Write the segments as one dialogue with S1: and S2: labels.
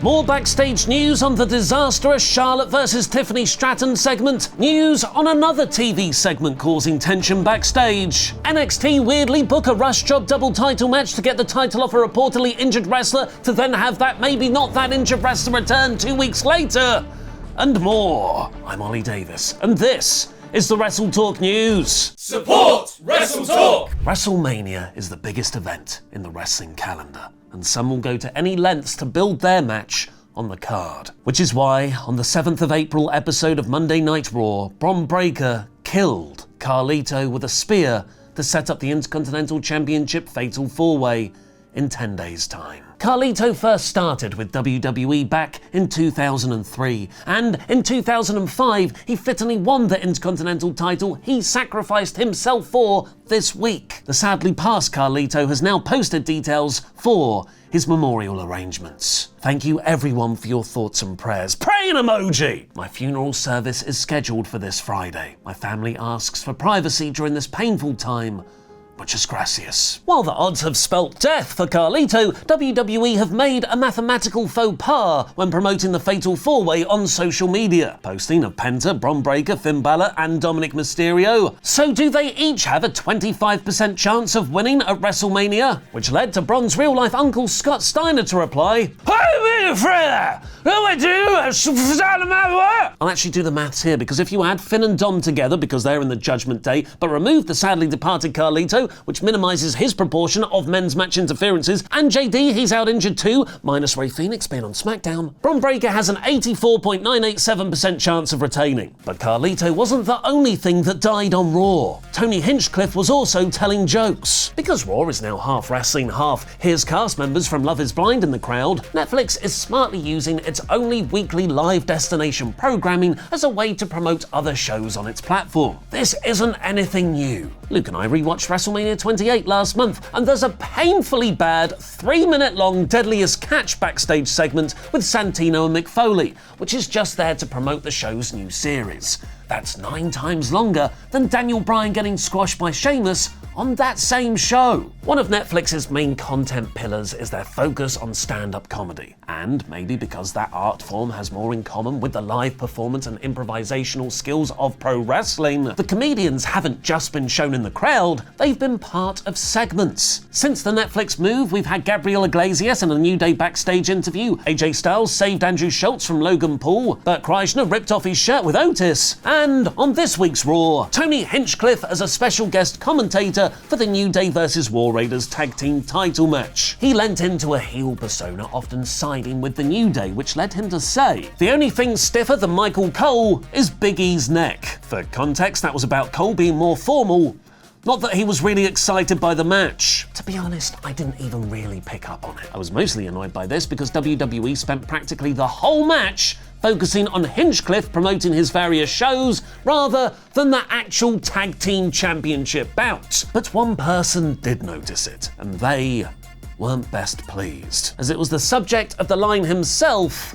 S1: More backstage news on the disastrous Charlotte vs Tiffany Stratton segment. News on another TV segment causing tension backstage. NXT weirdly book a rush job double title match to get the title off a reportedly injured wrestler to then have that maybe not that injured wrestler return 2 weeks later. And more. I'm Ollie Davis, and this is the WrestleTalk News.
S2: Support WrestleTalk!
S1: WrestleMania is the biggest event in the wrestling calendar, and some will go to any lengths to build their match on the card. Which is why, on the 7th of April episode of Monday Night Raw, Bron Breakker killed Carlito with a spear to set up the Intercontinental Championship Fatal 4-Way in 10 days' time. Carlito first started with WWE back in 2003, and in 2005 he fittingly won the Intercontinental title he sacrificed himself for this week. The sadly passed Carlito has now posted details for his memorial arrangements. Thank you everyone for your thoughts and prayers. Praying emoji! My funeral service is scheduled for this Friday. My family asks for privacy during this painful time. Muchas gracias. While the odds have spelt death for Carlito, WWE have made a mathematical faux pas when promoting the Fatal 4-Way on social media, posting of Penta, Bron Breakker, Finn Balor and Dominic Mysterio. So do they each have a 25% chance of winning at WrestleMania? Which led to Bron's real-life uncle Scott Steiner to reply, I'll actually do the maths here, because if you add Finn and Dom together, because they're in the Judgment Day, but remove the sadly departed Carlito, which minimises his proportion of men's match interferences, and JD, he's out injured too, minus Rey Fenix being on SmackDown, Bron Breakker has an 84.987% chance of retaining. But Carlito wasn't the only thing that died on Raw. Tony Hinchcliffe was also telling jokes. Because Raw is now half wrestling, half here's cast members from Love is Blind in the crowd, Netflix is smartly using its only weekly live destination programming as a way to promote other shows on its platform. This isn't anything new. Luke and I rewatched WrestleMania 28 last month, and there's a painfully bad 3-minute long Deadliest Catch backstage segment with Santino and Mick Foley, which is just there to promote the show's new series. That's 9 times longer than Daniel Bryan getting squashed by Sheamus on that same show. One of Netflix's main content pillars is their focus on stand-up comedy. And maybe because that art form has more in common with the live performance and improvisational skills of pro wrestling, the comedians haven't just been shown in the crowd, they've been part of segments. Since the Netflix move, we've had Gabriel Iglesias in a New Day backstage interview, AJ Styles saved Andrew Schultz from Logan Paul, Bert Kreischer ripped off his shirt with Otis, and on this week's Raw, Tony Hinchcliffe as a special guest commentator for the New Day vs War Raiders tag team title match. He lent into a heel persona, often siding with the New Day, which led him to say, the only thing stiffer than Michael Cole is Big E's neck. For context, that was about Cole being more formal, not that he was really excited by the match. To be honest, I didn't even really pick up on it. I was mostly annoyed by this because WWE spent practically the whole match focusing on Hinchcliffe promoting his various shows rather than the actual tag team championship bout. But one person did notice it, and they weren't best pleased, as it was the subject of the line himself,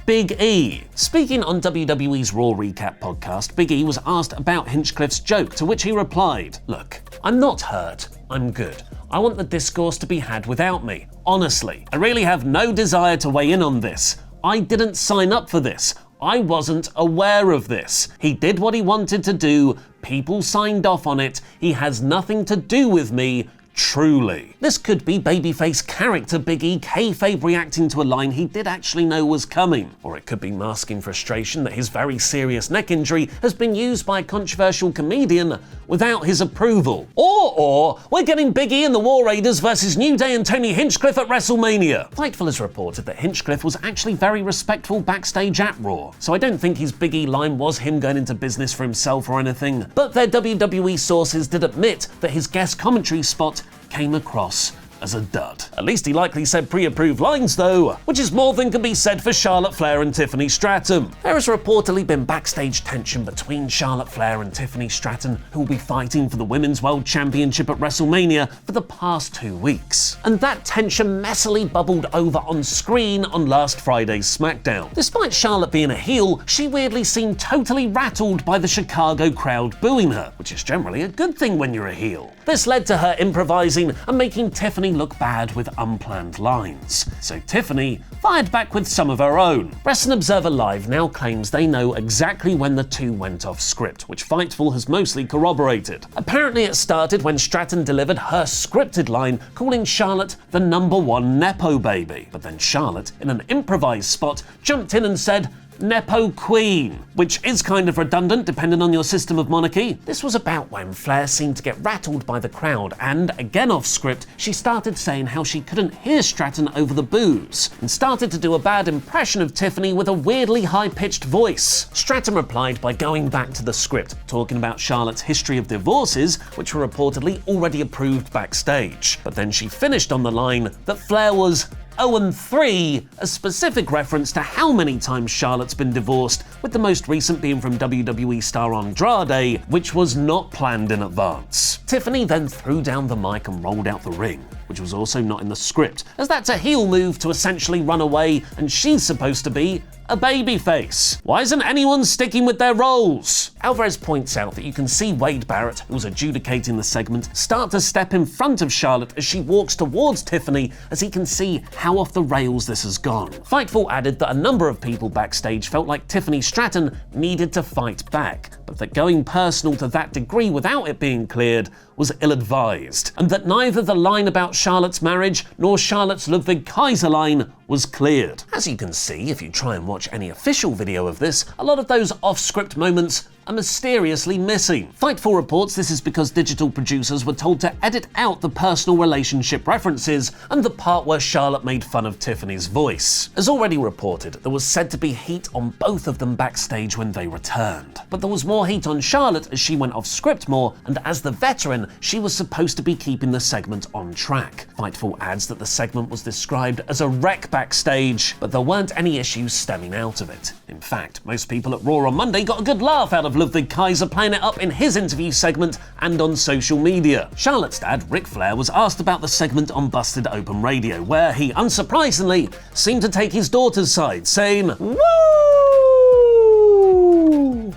S1: Big E. Speaking on WWE's Raw Recap podcast, Big E was asked about Hinchcliffe's joke, to which he replied, look, I'm not hurt, I'm good. I want the discourse to be had without me. Honestly, I really have no desire to weigh in on this. I didn't sign up for this. I wasn't aware of this. He did what he wanted to do. People signed off on it. He has nothing to do with me. Truly. This could be babyface character Big E kayfabe reacting to a line he did actually know was coming. Or it could be masking frustration that his very serious neck injury has been used by a controversial comedian without his approval. Or we're getting Big E and the War Raiders versus New Day and Tony Hinchcliffe at WrestleMania. Fightful has reported that Hinchcliffe was actually very respectful backstage at Raw, so I don't think his Big E line was him going into business for himself or anything. But their WWE sources did admit that his guest commentary spot came across as a dud. At least he likely said pre-approved lines though, which is more than can be said for Charlotte Flair and Tiffany Stratton. There has reportedly been backstage tension between Charlotte Flair and Tiffany Stratton, who will be fighting for the Women's World Championship at WrestleMania for the past 2 weeks. And that tension messily bubbled over on screen on last Friday's SmackDown. Despite Charlotte being a heel, she weirdly seemed totally rattled by the Chicago crowd booing her, which is generally a good thing when you're a heel. This led to her improvising and making Tiffany look bad with unplanned lines. So Tiffany fired back with some of her own. Wrestling Observer Live now claims they know exactly when the two went off script, which Fightful has mostly corroborated. Apparently it started when Stratton delivered her scripted line calling Charlotte the #1 Nepo baby. But then Charlotte, in an improvised spot, jumped in and said, Nepo Queen, which is kind of redundant depending on your system of monarchy. This was about when Flair seemed to get rattled by the crowd and, again off script, she started saying how she couldn't hear Stratton over the boos and started to do a bad impression of Tiffany with a weirdly high-pitched voice. Stratton replied by going back to the script, talking about Charlotte's history of divorces, which were reportedly already approved backstage. But then she finished on the line that Flair was 0-3, a specific reference to how many times Charlotte's been divorced, with the most recent being from WWE star Andrade, which was not planned in advance. Tiffany then threw down the mic and rolled out the ring, which was also not in the script, as that's a heel move to essentially run away, and she's supposed to be a babyface. Why isn't anyone sticking with their roles? Alvarez points out that you can see Wade Barrett, who was adjudicating the segment, start to step in front of Charlotte as she walks towards Tiffany, as he can see how off the rails this has gone. Fightful added that a number of people backstage felt like Tiffany Stratton needed to fight back, but that going personal to that degree without it being cleared was ill-advised, and that neither the line about Charlotte's marriage nor Charlotte's Ludwig Kaiser line was cleared. As you can see, if you try and watch any official video of this, a lot of those off-script moments are mysteriously missing. Fightful reports this is because digital producers were told to edit out the personal relationship references and the part where Charlotte made fun of Tiffany's voice. As already reported, there was said to be heat on both of them backstage when they returned. But there was more heat on Charlotte as she went off script more, and as the veteran, she was supposed to be keeping the segment on track. Fightful adds that the segment was described as a wreck backstage, but there weren't any issues stemming out of it. In fact, most people at Raw on Monday got a good laugh out of Ludwig Kaiser playing it up in his interview segment and on social media. Charlotte's dad, Ric Flair, was asked about the segment on Busted Open Radio, where he, unsurprisingly, seemed to take his daughter's side, saying, "Woo!"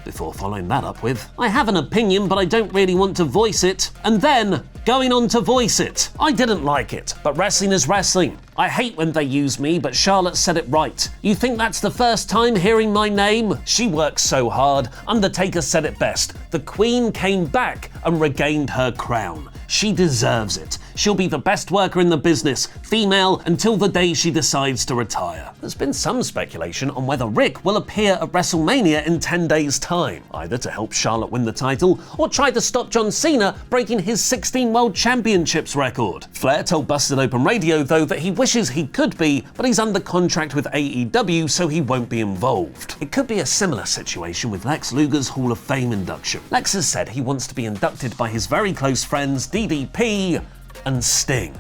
S1: before following that up with, "I have an opinion, but I don't really want to voice it," and then going on to voice it. "I didn't like it, but wrestling is wrestling. I hate when they use me, but Charlotte said it right. You think that's the first time hearing my name? She works so hard. Undertaker said it best. The Queen came back and regained her crown. She deserves it. She'll be the best worker in the business, female, until the day she decides to retire." There's been some speculation on whether Rick will appear at WrestleMania in 10 days' time, either to help Charlotte win the title or try to stop John Cena breaking his 16 World Championships record. Flair told Busted Open Radio, though, that he wishes he could be, but he's under contract with AEW, so he won't be involved. It could be a similar situation with Lex Luger's Hall of Fame induction. Lex has said he wants to be inducted by his very close friends DDP and Sting.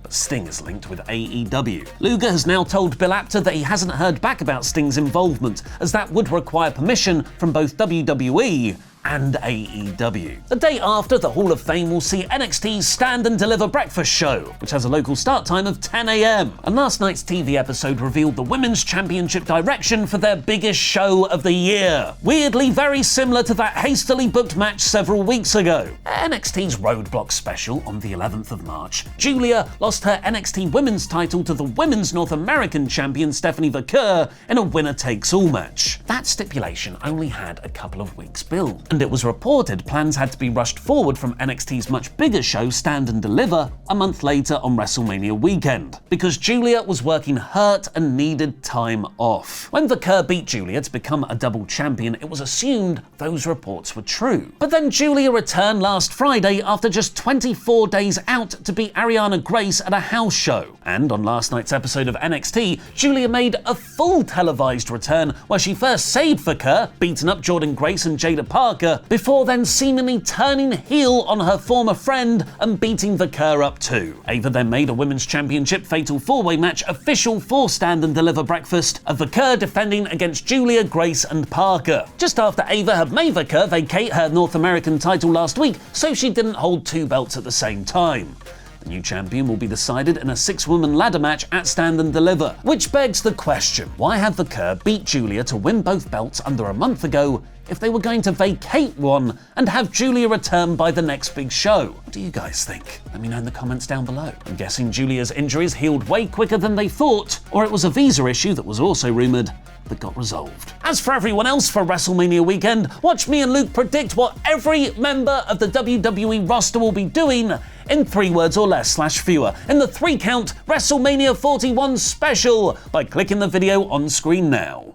S1: But Sting is linked with AEW. Luger has now told Bill Apter that he hasn't heard back about Sting's involvement, as that would require permission from both WWE and AEW. The day after, the Hall of Fame will see NXT's Stand and Deliver breakfast show, which has a local start time of 10 a.m. And last night's TV episode revealed the Women's Championship direction for their biggest show of the year. Weirdly very similar to that hastily booked match several weeks ago. At NXT's Roadblock special on the 11th of March, Julia lost her NXT Women's title to the Women's North American champion Stephanie Vaquer in a winner-takes-all match. That stipulation only had a couple of weeks build, and it was reported plans had to be rushed forward from NXT's much bigger show Stand and Deliver a month later on WrestleMania weekend, because Julia was working hurt and needed time off. When Vaquer beat Julia to become a double champion, it was assumed those reports were true. But then Julia returned last Friday after just 24 days out to beat Ariana Grace at a house show. And on last night's episode of NXT, Julia made a full televised return where she first saved Vaquer, beating up Jordan Grace and Jada Parker, before then seemingly turning heel on her former friend and beating Vaquer up too. Ava then made a Women's Championship Fatal 4-Way match official for Stand and Deliver breakfast, of Vaquer defending against Julia, Grace and Parker. Just after Ava had made Vaquer vacate her North American title last week, so she didn't hold two belts at the same time. The new champion will be decided in a 6-woman ladder match at Stand and Deliver. Which begs the question, why had the Kerr beat Julia to win both belts under a month ago if they were going to vacate one and have Julia return by the next big show? What do you guys think? Let me know in the comments down below. I'm guessing Julia's injuries healed way quicker than they thought, or it was a visa issue that was also rumoured that got resolved. As for everyone else for WrestleMania weekend, watch me and Luke predict what every member of the WWE roster will be doing in 3 words or less / fewer in the 3-count WrestleMania 41 special by clicking the video on screen now.